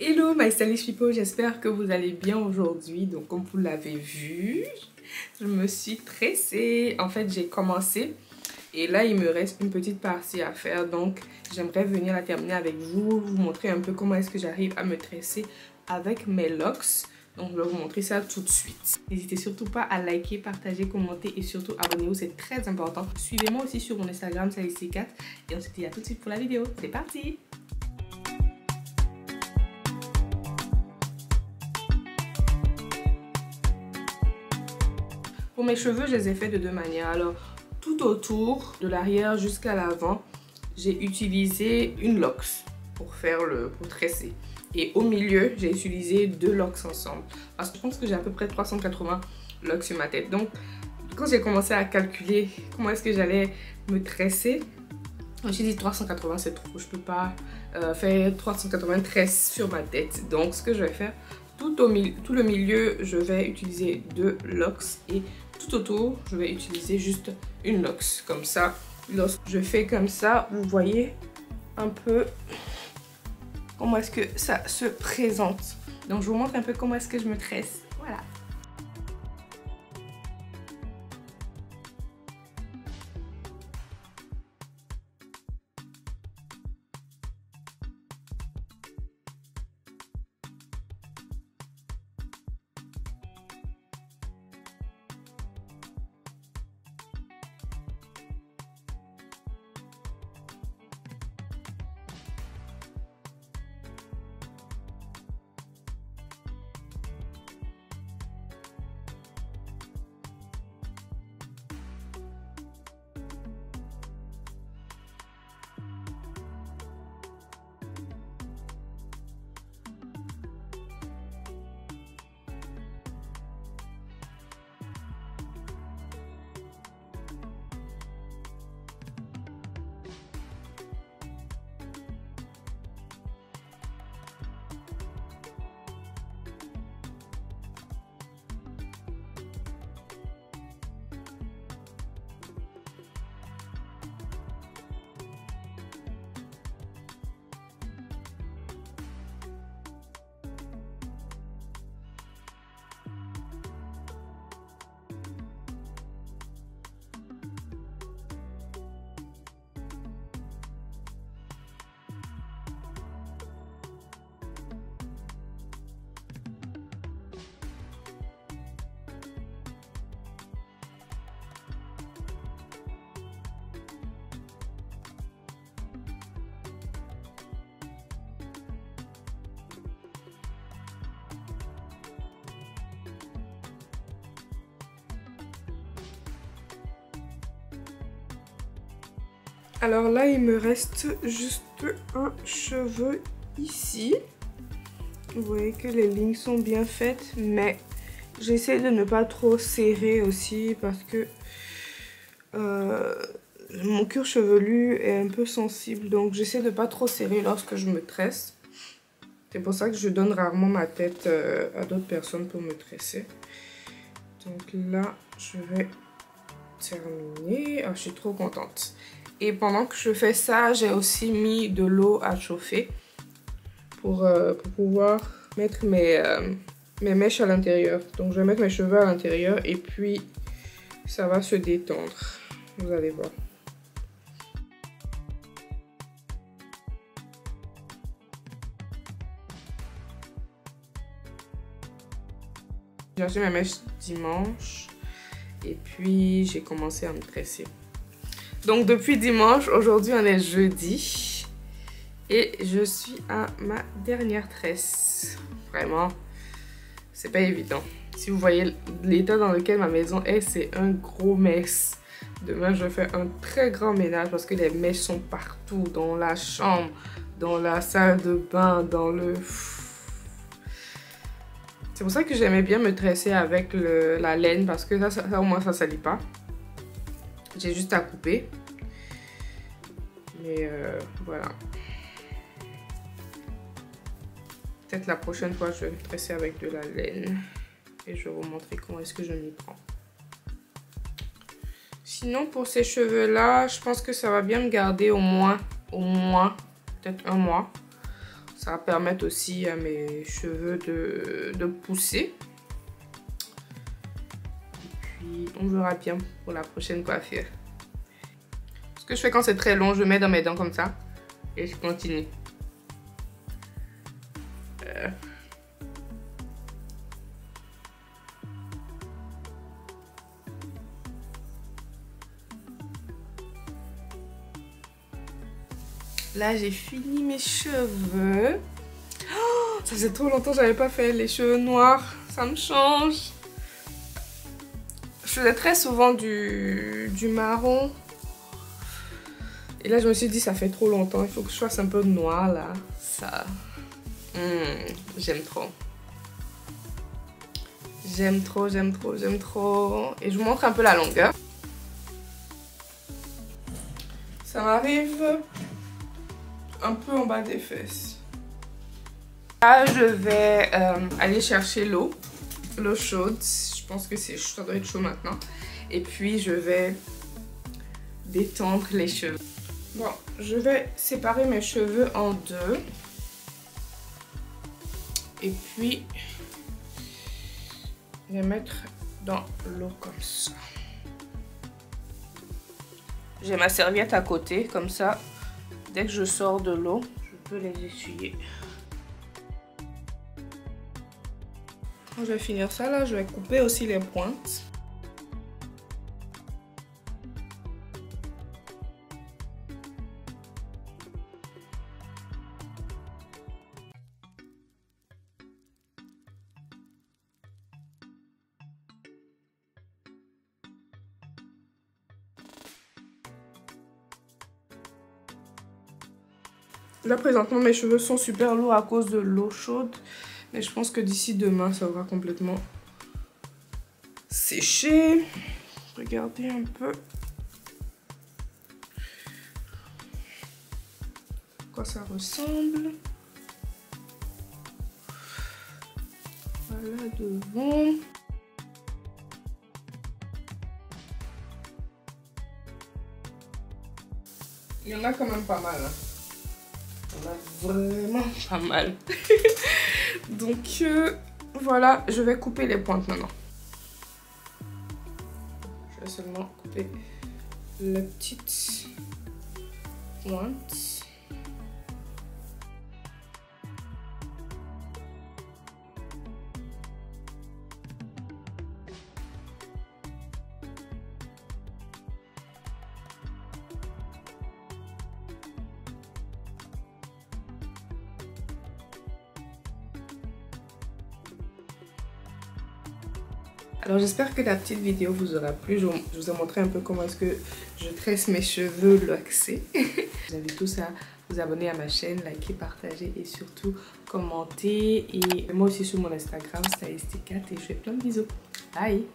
Hello my stylish people, j'espère que vous allez bien aujourd'hui. Donc comme vous l'avez vu, je me suis tressée. En fait j'ai commencé et là il me reste une petite partie à faire. Donc j'aimerais venir la terminer avec vous, vous montrer un peu comment est-ce que j'arrive à me tresser avec mes locks. Donc je vais vous montrer ça tout de suite. N'hésitez surtout pas à liker, partager, commenter et surtout abonnez-vous, c'est très important. Suivez-moi aussi sur mon Instagram, stylish4 et on se dit à tout de suite pour la vidéo. C'est parti! Pour mes cheveux, je les ai fait de deux manières. Alors, tout autour, de l'arrière jusqu'à l'avant, j'ai utilisé une locks pour tresser. Et au milieu, j'ai utilisé deux locks ensemble. Parce que je pense que j'ai à peu près 380 locks sur ma tête. Donc, quand j'ai commencé à calculer comment est-ce que j'allais me tresser, je me suis dit 380 c'est trop. Je peux pas faire 380 tresses sur ma tête. Donc, ce que je vais faire, tout le milieu, je vais utiliser deux locks et tout autour, je vais utiliser juste une locks. Comme ça, lorsque je fais comme ça, vous voyez un peu comment est-ce que ça se présente. Donc, je vous montre un peu comment est-ce que je me tresse. Voilà. Alors là, il me reste juste un cheveu ici. Vous voyez que les lignes sont bien faites, mais j'essaie de ne pas trop serrer aussi parce que mon cuir chevelu est un peu sensible. Donc j'essaie de pas trop serrer lorsque je me tresse. C'est pour ça que je donne rarement ma tête à d'autres personnes pour me tresser. Donc là, je vais terminer. Oh, je suis trop contente. Et pendant que je fais ça, j'ai aussi mis de l'eau à chauffer pour pouvoir mettre mes mèches à l'intérieur. Donc je vais mettre mes cheveux à l'intérieur et puis ça va se détendre. Vous allez voir. J'ai acheté mes mèches dimanche et puis j'ai commencé à me tresser. Donc depuis dimanche, aujourd'hui on est jeudi et je suis à ma dernière tresse. Vraiment, c'est pas évident. Si vous voyez l'état dans lequel ma maison est, c'est un gros mess. Demain je fais un très grand ménage parce que les mèches sont partout, dans la chambre, dans la salle de bain, dans le... C'est pour ça que j'aimais bien me tresser avec la laine parce que ça au moins ça salit pas. J'ai juste à couper. Mais voilà. Peut-être la prochaine fois, je vais me tresser avec de la laine. Et je vais vous montrer comment est-ce que je m'y prends. Sinon, pour ces cheveux-là, je pense que ça va bien me garder au moins peut-être un mois. Ça va permettre aussi à mes cheveux de pousser. Et puis on verra bien pour la prochaine coiffure. Ce que je fais quand c'est très long, je mets dans mes dents comme ça. Et je continue. Là, j'ai fini mes cheveux. Oh, ça faisait trop longtemps que j'avais pas fait les cheveux noirs. Ça me change. Je faisais très souvent du marron. Et là, je me suis dit, ça fait trop longtemps. Il faut que je fasse un peu de noir, là. Ça... j'aime trop. J'aime trop, j'aime trop, j'aime trop. Et je vous montre un peu la longueur. Ça m'arrive un peu en bas des fesses. Là, je vais aller chercher l'eau chaude. Je pense que ça doit être chaud maintenant. Et puis, je vais détendre les cheveux. Bon, je vais séparer mes cheveux en deux. Et puis, je vais mettre dans l'eau comme ça. J'ai ma serviette à côté, comme ça. Dès que je sors de l'eau, je peux les essuyer. Quand je vais finir ça, là, je vais couper aussi les pointes. Là, présentement, mes cheveux sont super lourds à cause de l'eau chaude. Mais je pense que d'ici demain, ça va complètement sécher. Regardez un peu. À quoi ça ressemble. Voilà devant. Il y en a quand même pas mal. Hein. On a vraiment pas mal. Donc voilà, je vais couper les pointes maintenant. Je vais seulement couper les petites pointes. Alors j'espère que la petite vidéo vous aura plu. Je vous ai montré un peu comment est-ce que je tresse mes cheveux loxés. Je vous invite tous à vous abonner à ma chaîne, liker, partager et surtout commenter. Et moi aussi sur mon Instagram, Stylistic Cat, et je fais plein de bisous. Bye!